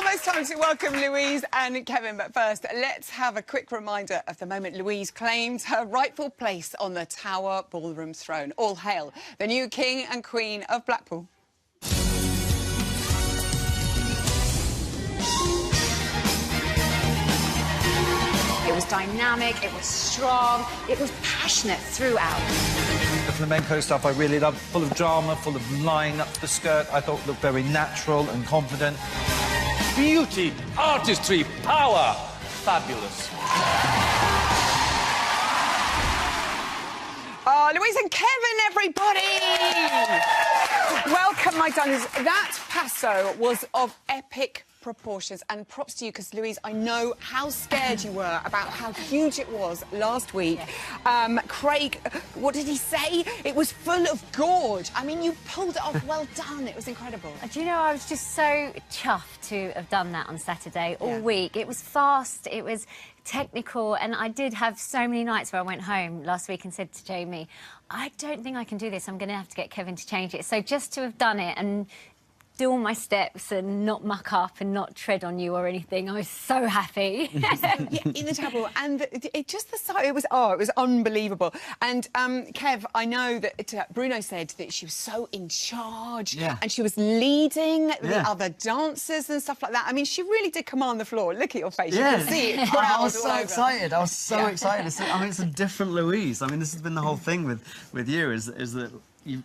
Almost time to welcome Louise and Kevin, but first, let's have a quick reminder of the moment Louise claimed her rightful place on the Tower Ballroom throne. All hail the new King and Queen of Blackpool. It was dynamic, it was strong, it was passionate throughout. The flamenco stuff I really loved, full of drama, full of line up the skirt. I thought looked very natural and confident. Beauty, artistry, power. Fabulous. Louise and Kevin, everybody! Welcome, my darlings. That passo was of epic proportions, and props to you, because, Louise, I know how scared you were about how huge it was last week. Craig, what did he say? It was full of gorge. I mean, you pulled it off. Well done. It was incredible. Do you know, I was just so chuffed to have done that on Saturday all week. It was fast, it was technical, and I did have so many nights where I went home last week and said to Jamie, I don't think I can do this. I'm going to have to get Kevin to change it. So just to have done it and do all my steps and not muck up and not tread on you or anything, I was so happy. In the tableau, and it just the sight, it was unbelievable. And Kev, I know that Bruno said that she was so in charge, and she was leading the other dancers and stuff like that. I mean, she really did command the floor. Look at your face, you can see it. I was so excited. I was so excited. I mean, it's a different Louise. I mean, this has been the whole thing with you, is that you.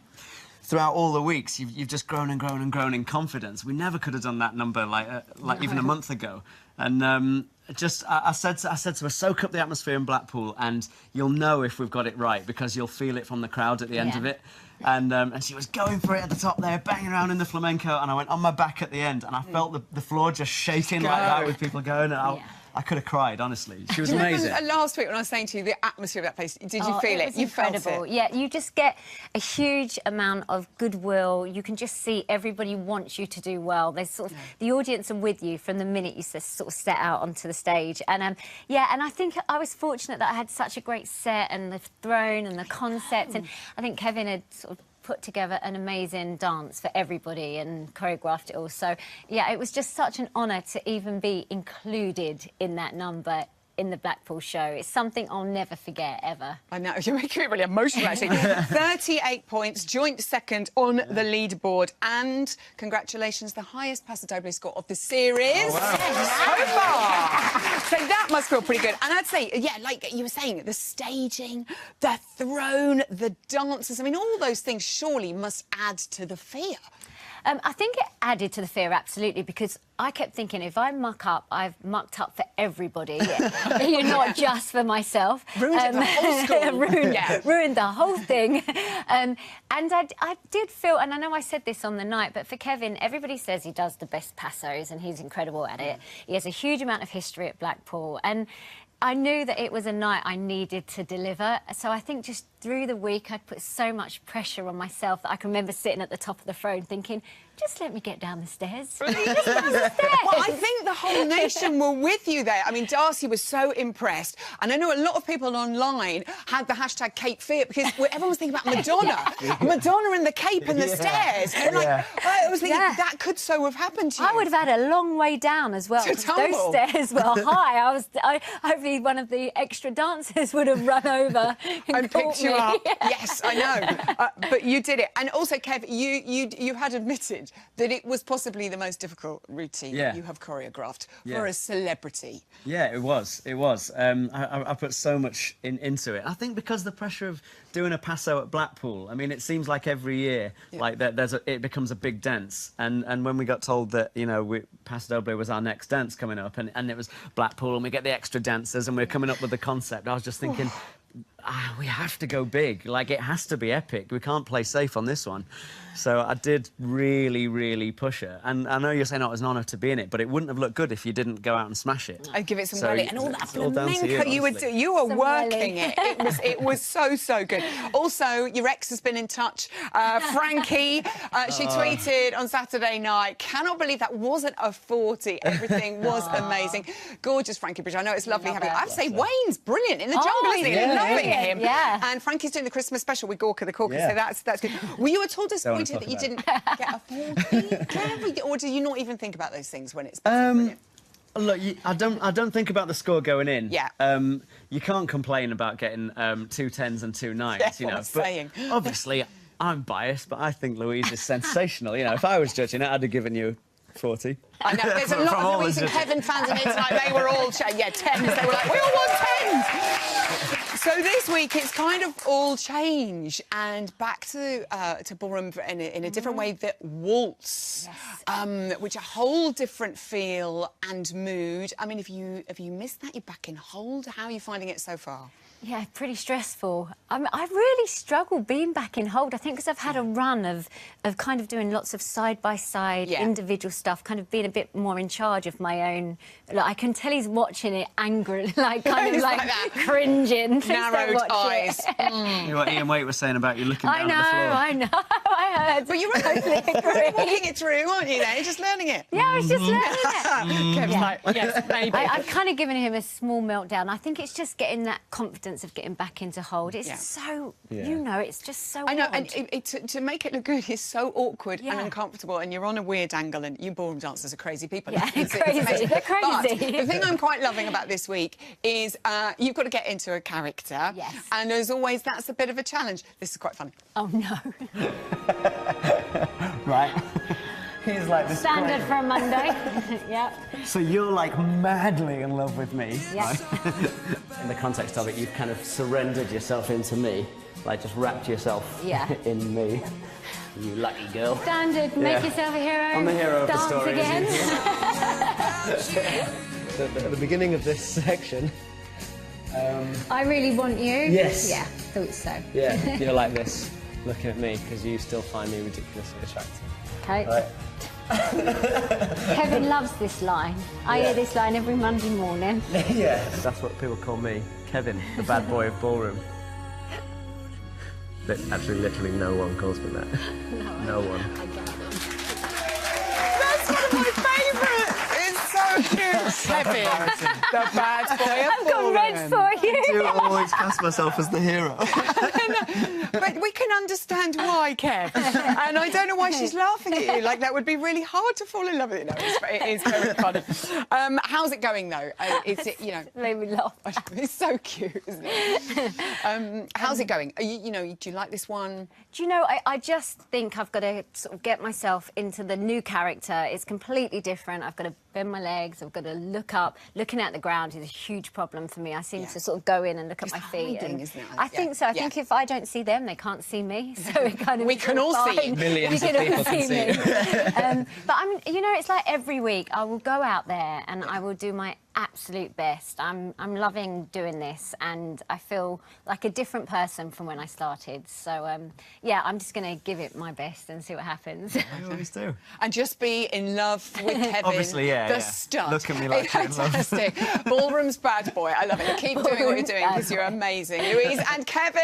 Throughout all the weeks, you've just grown and grown and grown in confidence. We never could have done that number like even a month ago. And I said to her, soak up the atmosphere in Blackpool, and you'll know if we've got it right, because you'll feel it from the crowd at the end of it. And she was going for it at the top there, banging around in the flamenco, and I went on my back at the end, and I felt the floor just shaking like that with people going. And I could have cried, honestly. She was amazing. Last week when I was saying to you, the atmosphere of that place, did you feel it? You felt it? Yeah, you just get a huge amount of goodwill. You can just see everybody wants you to do well. There's sort of the audience are with you from the minute you sort of set out onto the stage. And and I think I was fortunate that I had such a great set and the throne and the concept. And I think Kevin had sort of put together an amazing dance for everybody and choreographed it all. So, yeah, it was just such an honour to even be included in that number in the Blackpool show. It's something I'll never forget, ever. I know, you're making me really emotional, actually. 38 points, joint second on the leaderboard, and congratulations, the highest Paso Doble score of the series so far. So that must feel pretty good. And I'd say, yeah, like you were saying, the staging, the throne, the dancers, I mean, all those things surely must add to the fear. I think it added to the fear, absolutely, because I kept thinking, if I muck up, I've mucked up for everybody, not just for myself. Ruined the whole school. Ruined the whole thing. And I did feel, and I know I said this on the night, but for Kevin, everybody says he does the best passos and he's incredible at it. He has a huge amount of history at Blackpool, and I knew that it was a night I needed to deliver. So I think just through the week, I'd put so much pressure on myself that I can remember sitting at the top of the throne thinking, just let me get down the stairs. Just down the stairs. Well, I think the whole nation were with you there. I mean, Darcy was so impressed. And I know a lot of people online had the hashtag Cape Fear, because everyone was thinking about Madonna. Madonna in the cape and the stairs. And I was thinking that could so have happened to you. I would have had a long way down as well. To tumble. Those stairs were high. Hopefully one of the extra dancers would have run over and picked you up. Yes, I know. But you did it. And also, Kev, you had admitted that it was possibly the most difficult routine you have choreographed for a celebrity. Yeah, it was. It was. I put so much into it. I think because the pressure of doing a passo at Blackpool, I mean, it seems like every year, like it becomes a big dance. And when we got told that, you know, Paso Doble was our next dance coming up, and it was Blackpool, and we get the extra dancers, and we're coming up with the concept, I was just thinking, we have to go big. Like, it has to be epic. We can't play safe on this one. So I did really, really push her. And I know you're saying it was an honour to be in it, but it wouldn't have looked good if you didn't go out and smash it. I'd give it some credit. And all that flamenco you were doing. You were working it. It was so, so good. Also, your ex has been in touch. Frankie, she tweeted on Saturday night, cannot believe that wasn't a 40. Everything was amazing. Gorgeous Frankie Bridge. I know it's lovely having you. I have to say, Wayne's brilliant in the jungle, isn't he? Loving brilliant, him. yeah. And Frankie's doing the Christmas special with Gorka the Corker, so that's good. Were you at all disappointed that you didn't get a 40? Or do you not even think about those things when it's brilliant? Look, I don't think about the score going in. Yeah. You can't complain about getting 2 10s and 2 9s. Yeah, you know, what I'm saying. Obviously, I'm biased, but I think Louise is sensational. You know, if I was judging it, I'd have given you 40. I know, there's a lot of Louise and Kevin fans in here tonight. They were all, 10s. They were like, we all want 10s. So this week, it's kind of all change and back to ballroom in a different way, that waltz, which a whole different feel and mood. I mean, if you missed that, you're back in hold. How are you finding it so far? Yeah, pretty stressful. I really struggle being back in hold. I think because I've had a run of kind of doing lots of side-by-side individual stuff, kind of being a bit more in charge of my own. Like, I can tell he's watching it angrily, like kind of like cringing. Narrowed eyes. What Ian Waite was saying about you looking down at the floor. I know, I heard. But you were totally agree. walking it through, aren't you? There, just learning it. Yeah, I was just learning it. Kevin's like, yes, maybe. I've kind of given him a small meltdown. I think it's just getting that confidence of getting back into hold. It's so, you know, it's just so I know, odd. and to make it look good is so awkward and uncomfortable, and you're on a weird angle, and you ballroom dancers are crazy people. Yeah, It's crazy. amazing. They're crazy. But the thing I'm quite loving about this week is you've got to get into a character. Yes. And as always, that's a bit of a challenge. This is quite funny. Oh, no. Right. He's like this. Standard for a Monday. Yep. So you're like madly in love with me. Yeah. In the context of it, you've kind of surrendered yourself into me, like just wrapped yourself in me. You lucky girl. Standard, make yourself a hero. I'm the hero of the dance story. Again. At the beginning of this section. I really want you. Yes. Yeah, thought so. Yeah, you're like this, looking at me, because you still find me ridiculously attractive. Okay. Right. Kevin loves this line. I hear this line every Monday morning. Yeah. That's what people call me, Kevin, the bad boy of ballroom. But actually, literally no one calls me that. No one. I get them. That's one of my favourites. It's so cute. Kevin, the bad boy of I've got red for you. I do always cast myself as the hero. But we can understand why, Kev. And I don't know why she's laughing at you. Like, that would be really hard to fall in love with you. No, it is very funny. How's it going, though? Is it, you know... Made me laugh. It's so cute, isn't it? How's it going? You know, do you like this one? Do you know, I just think I've got to sort of get myself into the new character. It's completely different. I've got to bend my legs. I've got to look up. Looking at the ground is a huge problem for me. I seem to sort of go in and look at my feet. Hiding, isn't it? I think so. I think if I don't see them, they can't see me. So it kind of We can all see you. Millions of people can see you. But I mean, you know, it's like every week I will go out there and I will do my absolute best. I'm loving doing this, and I feel like a different person from when I started. So yeah, I'm just going to give it my best and see what happens. I always do. And just be in love with Kevin. Obviously, the stud. Look at me like you're in love. Fantastic. Ballroom's bad boy. I love it. Keep doing what you're doing because you're amazing. Louise and Kevin.